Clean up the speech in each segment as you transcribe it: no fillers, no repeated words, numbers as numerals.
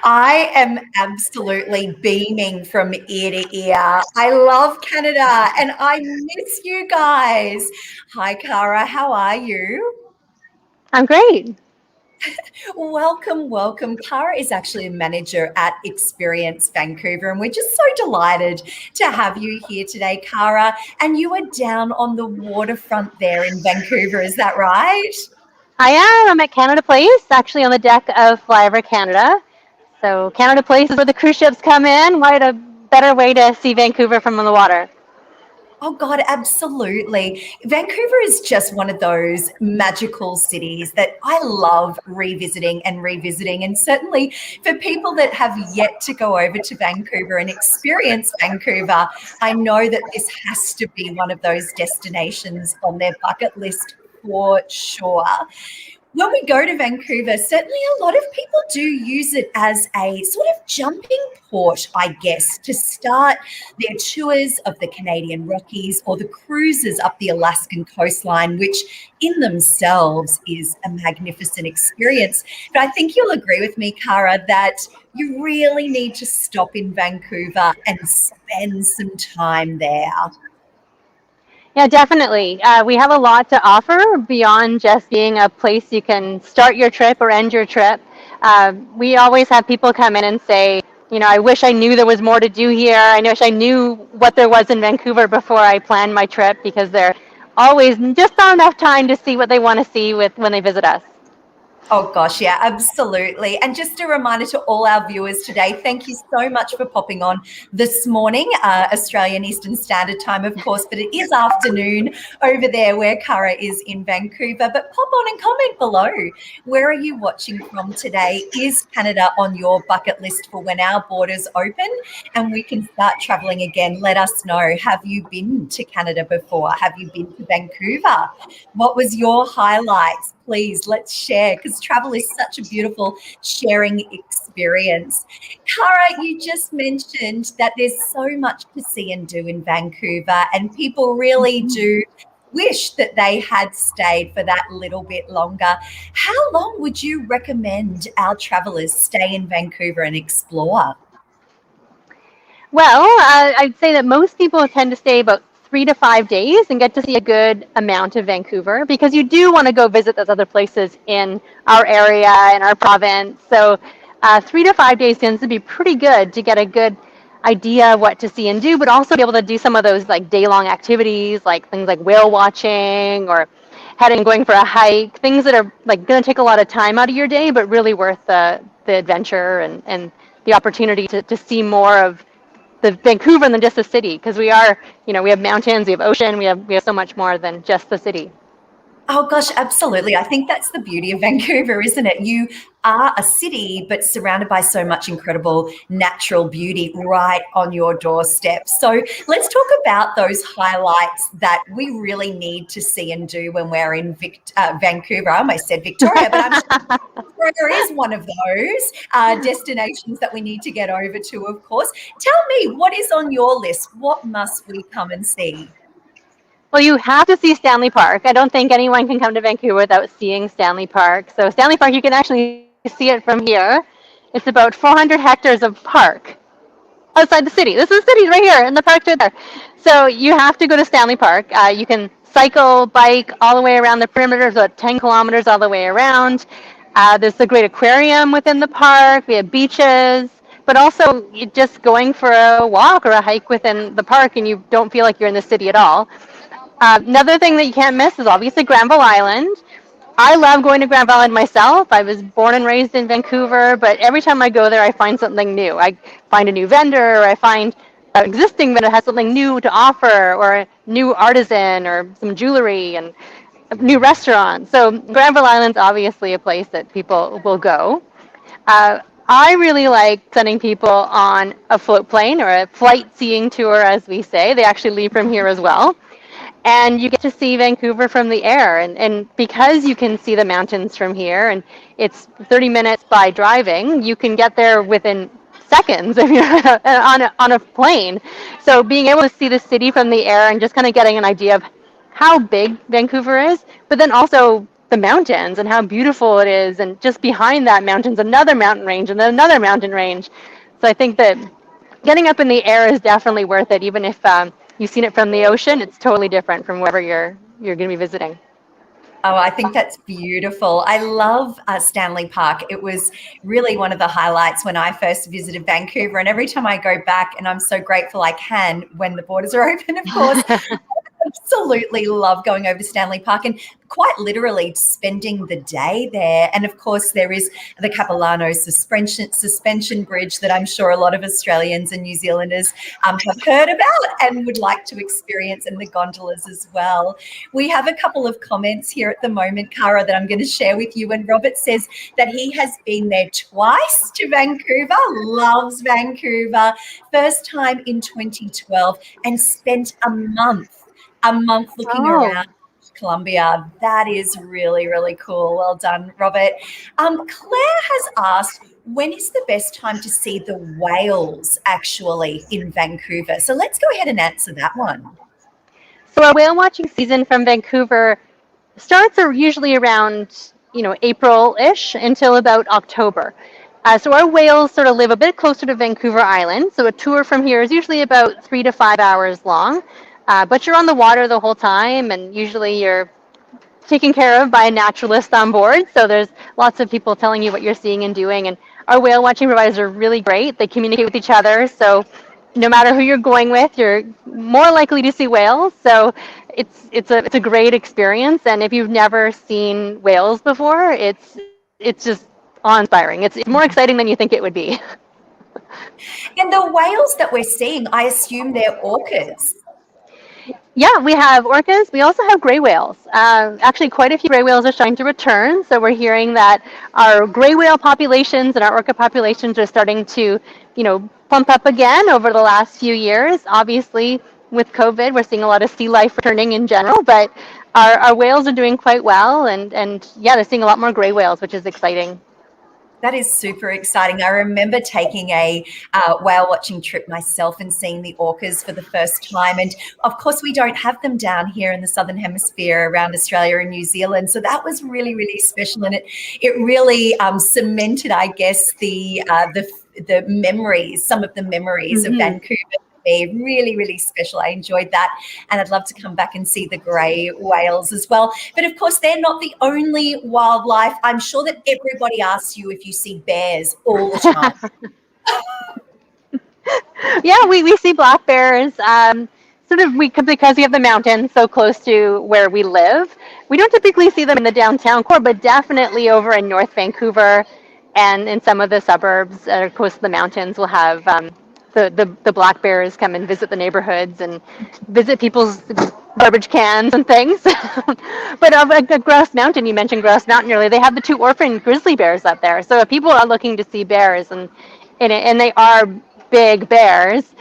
I am absolutely beaming from ear to ear. I love Canada and I miss you guys. Hi, Cara. How are you? I'm great. Welcome, welcome. Cara is actually a manager at Experience Vancouver, and we're just so delighted to have you here today, Cara. And you are down on the waterfront there in Vancouver, is that right? I am. I'm at Canada Place, actually on the deck of Flyover Canada. So Canada Place is where the cruise ships come in. What a better way to see Vancouver from the water. Oh, God, absolutely. Vancouver is just one of those magical cities that I love revisiting and revisiting. And certainly for people that have yet to go over to Vancouver and experience Vancouver, I know that this has to be one of those destinations on their bucket list for sure. When we go to Vancouver, certainly a lot of people do use it as a sort of jumping port, I guess, to start their tours of the Canadian Rockies or the cruises up the Alaskan coastline, which in themselves is a magnificent experience. But I think you'll agree with me, Cara, that you really need to stop in Vancouver and spend some time there. Yeah, definitely. We have a lot to offer beyond just being a place you can start your trip or end your trip. We always have people come in and say, I wish I knew there was more to do here. I wish I knew what there was in Vancouver before I planned my trip because there always just not enough time to see what they want to see when they visit us. Oh, gosh, yeah, absolutely. And just a reminder to all our viewers today, thank you so much for popping on this morning, Australian Eastern Standard Time, of course, but it is afternoon over there where Cara is in Vancouver. But pop on and comment below. Where are you watching from today? Is Canada on your bucket list for when our borders open and we can start traveling again? Let us know. Have you been to Canada before? Have you been to Vancouver? What was your highlights? Please, let's share because travel is such a beautiful sharing experience. Cara, you just mentioned that there's so much to see and do in Vancouver, and people really do wish that they had stayed for that little bit longer. How long would you recommend our travelers stay in Vancouver and explore? Well, I'd say that most people tend to stay about 3 to 5 days and get to see a good amount of Vancouver because you do want to go visit those other places in our area, in our province. So 3 to 5 days tends to be pretty good to get a good idea of what to see and do, but also be able to do some of those like day-long activities, like things like whale watching or heading, going for a hike, things that are like going to take a lot of time out of your day, but really worth the adventure and the opportunity to see more of the Vancouver than just the city because we are, we have mountains, we have ocean, we have so much more than just the city. Oh, gosh, absolutely. I think that's the beauty of Vancouver, isn't it? You are a city, but surrounded by so much incredible natural beauty right on your doorstep. So let's talk about those highlights that we really need to see and do when we're in Vancouver. I almost said Victoria, but I'm sure Victoria is one of those destinations that we need to get over to, of course. Tell me, what is on your list? What must we come and see? Well, you have to see Stanley Park. I don't think anyone can come to Vancouver without seeing Stanley Park. So Stanley Park, you can actually see it from here. It's about 400 hectares of park outside the city. This is the city right here, and the park's right there. So you have to go to Stanley Park. You can cycle, bike all the way around the perimeter, about 10 kilometers all the way around. There's a great aquarium within the park. We have beaches, but also just going for a walk or a hike within the park, and you don't feel like you're in the city at all. Another thing that you can't miss is obviously Granville Island. I love going to Granville Island myself. I was born and raised in Vancouver, but every time I go there, I find something new. I find a new vendor, or I find an existing vendor has something new to offer, or a new artisan, or some jewelry, and a new restaurant. So Granville Island's obviously a place that people will go. I really like sending people on a float plane or a flight seeing tour, as we say. They actually leave from here as well, and you get to see Vancouver from the air. And because you can see the mountains from here, and it's 30 minutes by driving, you can get there within seconds if you're on a plane. So being able to see the city from the air and just kind of getting an idea of how big Vancouver is, but then also the mountains and how beautiful it is, and just behind that mountain's another mountain range and then another mountain range. So I think that getting up in the air is definitely worth it, even if you've seen it from the ocean. It's totally different from wherever you're going to be visiting. Oh, I think that's beautiful. I love Stanley Park. It was really one of the highlights when I first visited Vancouver. And every time I go back, and I'm so grateful I can when the borders are open, of course, absolutely love going over to Stanley Park and quite literally spending the day there. And of course, there is the Capilano suspension bridge that I'm sure a lot of Australians and New Zealanders have heard about and would like to experience, and the gondolas as well. We have a couple of comments here at the moment, Cara, that I'm going to share with you. And Robert says that he has been there twice to Vancouver, loves Vancouver, first time in 2012, and spent a month looking around Colombia. That is really, really cool. Well done, Robert. Claire has asked, when is the best time to see the whales actually in Vancouver? So let's go ahead and answer that one. So our whale watching season from Vancouver starts are usually around, April-ish until about October. So our whales sort of live a bit closer to Vancouver Island. So a tour from here is usually about 3 to 5 hours long. But you're on the water the whole time, and usually you're taken care of by a naturalist on board. So there's lots of people telling you what you're seeing and doing. And our whale watching providers are really great. They communicate with each other. So no matter who you're going with, you're more likely to see whales. So it's a great experience. And if you've never seen whales before, it's just awe-inspiring. It's more exciting than you think it would be. And the whales that we're seeing, I assume they're orcas. Yeah, we have orcas. We also have gray whales. Actually, quite a few gray whales are starting to return. So we're hearing that our gray whale populations and our orca populations are starting to, plump up again over the last few years. Obviously, with COVID, we're seeing a lot of sea life returning in general, but our whales are doing quite well. And yeah, they're seeing a lot more gray whales, which is exciting. That is super exciting. I remember taking a whale watching trip myself and seeing the orcas for the first time. And of course, we don't have them down here in the Southern Hemisphere around Australia and New Zealand. So that was really, really special. And it really cemented, I guess, the memories, some of the memories of Vancouver. Really, really special. I enjoyed that, and I'd love to come back and see the grey whales as well. But of course, they're not the only wildlife. I'm sure that everybody asks you if you see bears all the time. Yeah, we see black bears. Because we have the mountains so close to where we live. We don't typically see them in the downtown core, but definitely over in North Vancouver and in some of the suburbs close to the mountains, we'll have the black bears come and visit the neighborhoods and visit people's garbage cans and things. But Grouse Mountain, you mentioned Grouse Mountain earlier, they have the 2 orphan grizzly bears up there. So if people are looking to see bears, and they are big bears,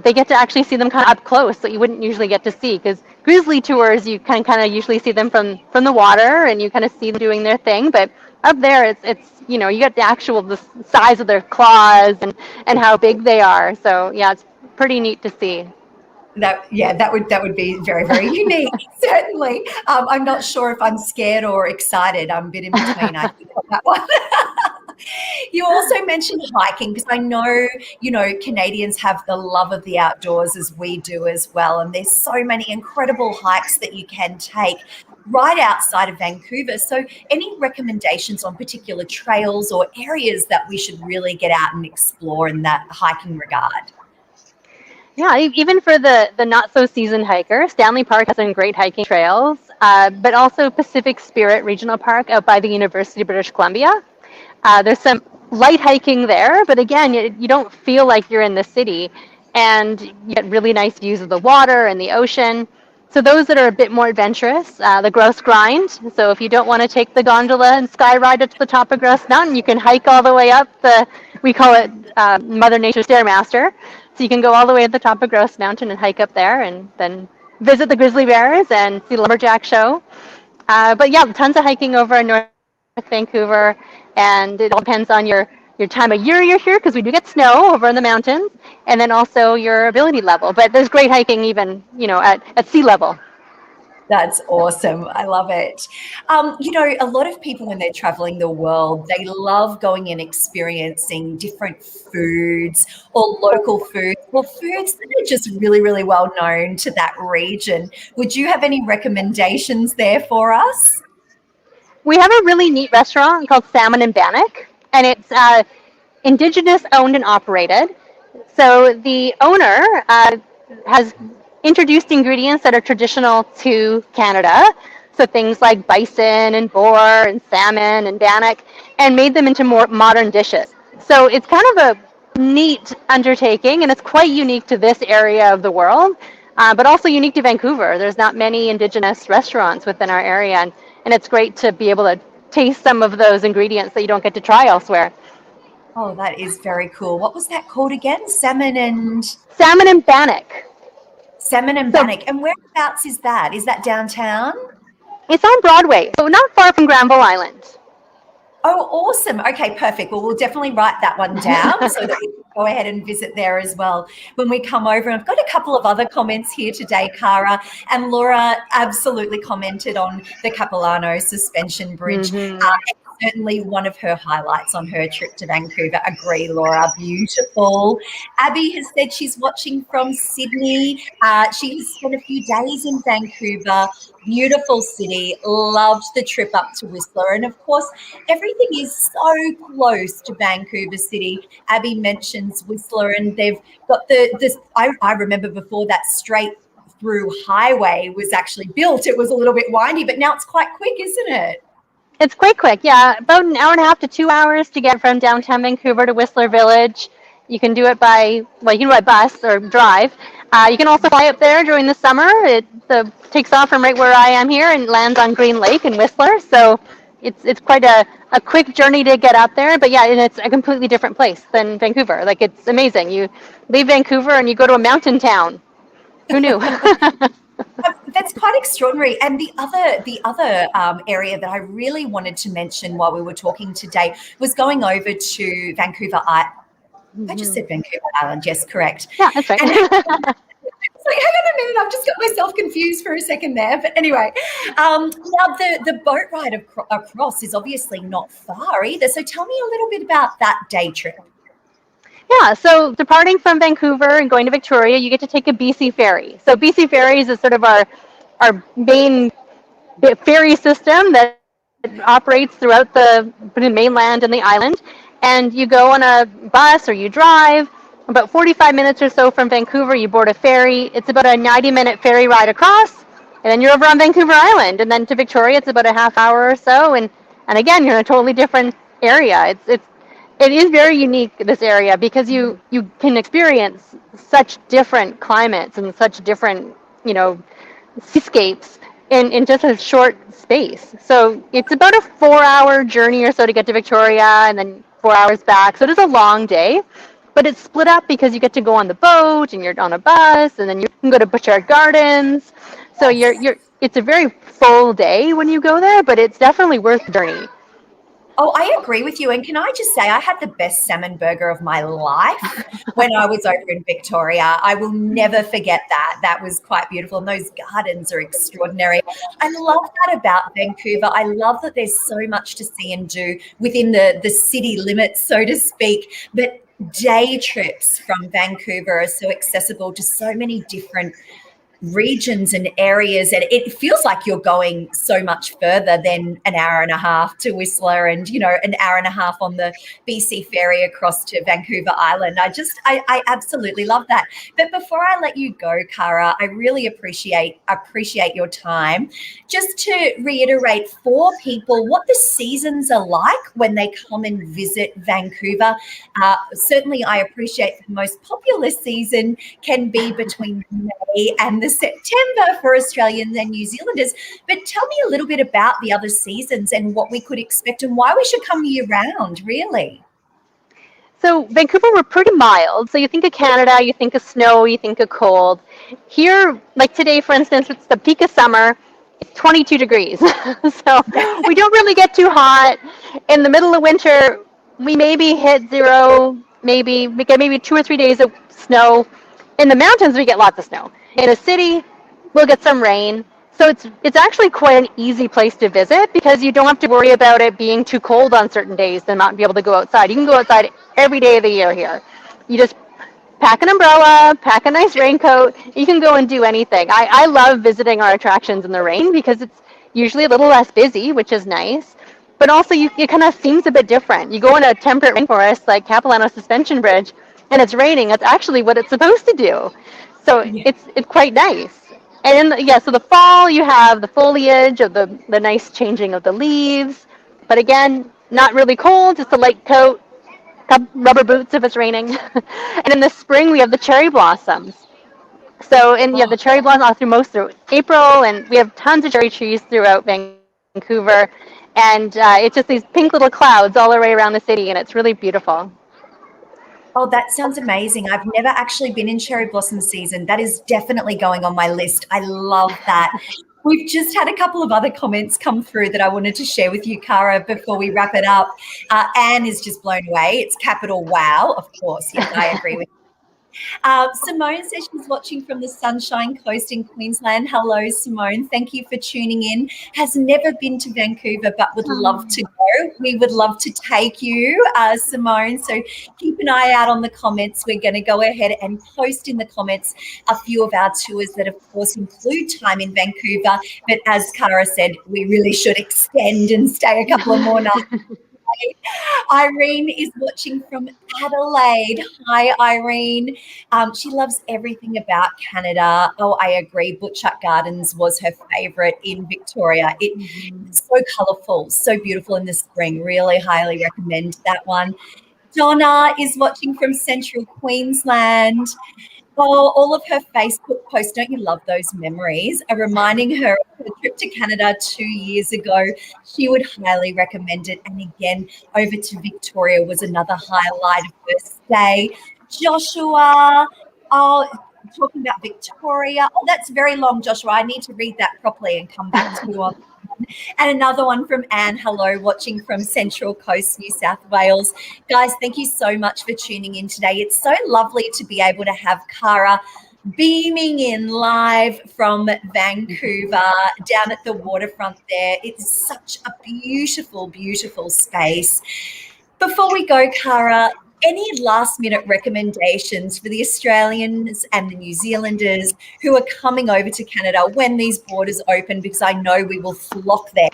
they get to actually see them kind of up close that you wouldn't usually get to see, because grizzly tours, you can kind of usually see them from the water and you kind of see them doing their thing. But up there, it's you get the size of their claws and how big they are. So yeah, it's pretty neat to see. That would be very, very unique, certainly. I'm not sure if I'm scared or excited. I'm a bit in between, I think, on that one. You also mentioned hiking, because I know, Canadians have the love of the outdoors as we do as well. And there's so many incredible hikes that you can take right outside of Vancouver. So any recommendations on particular trails or areas that we should really get out and explore in that hiking regard? Yeah, even for the not so seasoned hiker, Stanley Park has some great hiking trails, but also Pacific Spirit Regional Park out by the University of British Columbia. There's some light hiking there, but again, you don't feel like you're in the city, and you get really nice views of the water and the ocean. So those that are a bit more adventurous, the Grouse Grind. So if you don't want to take the gondola and sky ride up to the top of Grouse Mountain, you can hike all the way up we call it Mother Nature Stairmaster. So you can go all the way at the top of Grouse Mountain and hike up there, and then visit the grizzly bears and see the lumberjack show. But yeah, tons of hiking over in North Vancouver, and it all depends on your time of year you're here, because we do get snow over in the mountains, and then also your ability level. But there's great hiking even, at sea level. That's awesome. I love it. A lot of people when they're traveling the world, they love going and experiencing different foods or local foods or foods that are just really, really well known to that region. Would you have any recommendations there for us? We have a really neat restaurant called Salmon and Bannock, and it's Indigenous owned and operated. So the owner has introduced ingredients that are traditional to Canada. So things like bison and boar and salmon and bannock, and made them into more modern dishes. So it's kind of a neat undertaking, and it's quite unique to this area of the world, but also unique to Vancouver. There's not many Indigenous restaurants within our area, and it's great to be able to taste some of those ingredients that you don't get to try elsewhere. Oh, that is very cool. What was that called again? Salmon and bannock. Salmon and So Bannock. And whereabouts is that? Is that downtown? it's on Broadway, so not far from Granville Island. Oh, awesome. Okay, perfect. Well, we'll definitely write that one down so that we can go ahead and visit there as well when we come over. And I've got a couple of other comments here today, Cara. And Laura absolutely commented on the Capilano Suspension Bridge. Mm-hmm. Certainly one of her highlights on her trip to Vancouver. Agree, Laura. Beautiful. Abby has said she's watching from Sydney. She has spent a few days in Vancouver. Beautiful city. Loved the trip up to Whistler. And of course, everything is so close to Vancouver City. Abby mentions Whistler, and they've got this. I remember before that straight through highway was actually built, it was a little bit windy, but now it's quite quick, isn't it? It's quite quick, yeah. About an hour and a half to 2 hours to get from downtown Vancouver to Whistler Village. You can do it you can do it by bus or drive. You can also fly up there during the summer. It takes off from right where I am here and lands on Green Lake in Whistler. So it's quite a quick journey to get up there. But yeah, and it's a completely different place than Vancouver. Like, it's amazing. You leave Vancouver and you go to a mountain town. Who knew? That's quite extraordinary. And the other area that I really wanted to mention while we were talking today was going over to Vancouver Island. I just said Vancouver Island. Yes, correct. Yeah, that's right. It's like, hang on a minute, I've just got myself confused for a second there. But anyway, now the boat ride across is obviously not far either. So tell me a little bit about that day trip. Yeah, so departing from Vancouver and going to Victoria, you get to take a BC ferry. So BC ferries is sort of our main ferry system that operates throughout the mainland and the island. And you go on a bus or you drive. About 45 minutes or so from Vancouver, you board a ferry. It's about a 90-minute ferry ride across, and then you're over on Vancouver Island. And then to Victoria, it's about a half hour or so. And again, you're in a totally different area. It is very unique, this area, because you can experience such different climates and such different, seascapes in just a short space. So it's about a 4-hour journey or so to get to Victoria, and then 4 hours back. So it is a long day, but it's split up because you get to go on the boat and you're on a bus, and then you can go to Butchart Gardens. So it's a very full day when you go there, but it's definitely worth the journey. Oh, I agree with you. And can I just say, I had the best salmon burger of my life when I was over in Victoria. I will never forget that. That was quite beautiful. And those gardens are extraordinary. I love that about Vancouver. I love that there's so much to see and do within the city limits, so to speak. But day trips from Vancouver are so accessible to so many different regions and areas, and it feels like you're going so much further than an hour and a half to Whistler and an hour and a half on the BC ferry across to Vancouver Island. I absolutely love that. But before I let you go, Cara, I really appreciate your time. Just to reiterate for people what the seasons are like when they come and visit Vancouver. Certainly I appreciate the most populous season can be between May and the September for Australians and New Zealanders. But tell me a little bit about the other seasons and what we could expect and why we should come year round, really. So Vancouver, we're pretty mild. So you think of Canada, you think of snow, you think of cold. Here, like today, for instance, it's the peak of summer. It's 22 degrees. So we don't really get too hot. In the middle of winter, we maybe hit zero, we get maybe 2 or 3 days of snow. In the mountains, we get lots of snow. In a city, we'll get some rain. So it's actually quite an easy place to visit because you don't have to worry about it being too cold on certain days and not be able to go outside. You can go outside every day of the year here. You just pack an umbrella, pack a nice raincoat. You can go and do anything. I love visiting our attractions in the rain because it's usually a little less busy, which is nice. But also, it kind of seems a bit different. You go in a temperate rainforest like Capilano Suspension Bridge, and it's raining. That's actually what it's supposed to do. So Yeah. it's quite nice. And so the fall, you have the foliage of the nice changing of the leaves. But again, not really cold, just a light coat, rubber boots if it's raining. And in the spring, we have the cherry blossoms. So, and you have Oh, the cherry blossom all through most through April, and we have tons of cherry trees throughout Vancouver. And it's just these pink little clouds all the way around the city, and it's really beautiful. oh, that sounds amazing. I've never actually been in cherry blossom season. That is definitely going on my list. I love that. We've just had a couple of other comments come through that I wanted to share with you, Cara, before we wrap it up. Anne is just blown away. It's capital wow, of course. Yes, I agree with Simone says she's watching from the Sunshine Coast in Queensland. Hello, Simone. Thank you for tuning in. Has never been to Vancouver, but would love to go. We would love to take you, Simone. So keep an eye out on the comments. We're going to go ahead and post in the comments a few of our tours that, of course, include time in Vancouver. But as Cara said, we really should extend and stay a couple of more nights. Irene is watching from Adelaide. Hi, Irene. She loves everything about Canada. Oh, I agree. Butchart Gardens was her favourite in Victoria. It's so colourful, so beautiful in the spring. Really highly recommend that one. Donna is watching from Central Queensland. Oh, all of her Facebook posts, don't you love those memories, are reminding her of her trip to Canada 2 years ago. She would highly recommend it. And again, over to Victoria was another highlight of her stay. Joshua, oh, talking about Victoria. Oh, that's very long, Joshua. I need to read that properly and come back to you on. And another one from Anne. Hello, watching from Central Coast, New South Wales. Guys, thank you so much for tuning in today. It's so lovely to be able to have Cara beaming in live from Vancouver down at the waterfront there. It's such a beautiful, beautiful space. Before we go, Cara, any last minute recommendations for the Australians and the New Zealanders who are coming over to Canada when these borders open? Because I know we will flock there.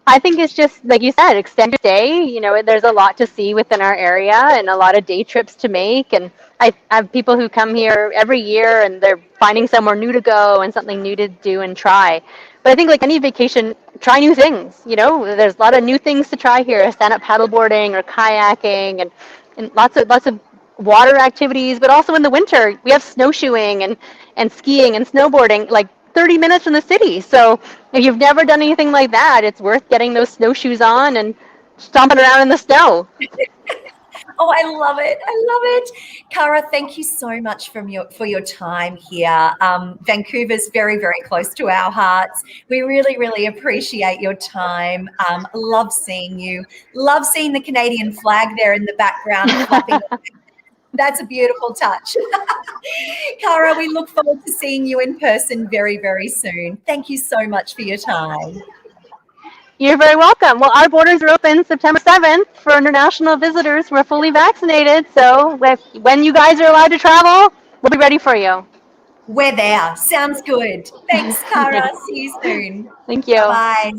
I think it's just like you said, extend your stay. There's a lot to see within our area and a lot of day trips to make. And I have people who come here every year and they're finding somewhere new to go and something new to do and try. But I think like any vacation, try new things. There's a lot of new things to try here: stand-up paddleboarding or kayaking, and lots of water activities. But also in the winter, we have snowshoeing and skiing and snowboarding, like 30 minutes from the city. So if you've never done anything like that, it's worth getting those snowshoes on and stomping around in the snow. Oh, I love it. I love it. Cara, thank you so much for your time here. Vancouver's very, very close to our hearts. We really, really appreciate your time. Love seeing you. Love seeing the Canadian flag there in the background flapping. That's a beautiful touch. Cara, we look forward to seeing you in person very, very soon. Thank you so much for your time. You're very welcome. Well, our borders are open September 7th for international visitors. We're fully vaccinated. So when you guys are allowed to travel, we'll be ready for you. We're there. Sounds good. Thanks, Cara. See you soon. Thank you. Bye-bye.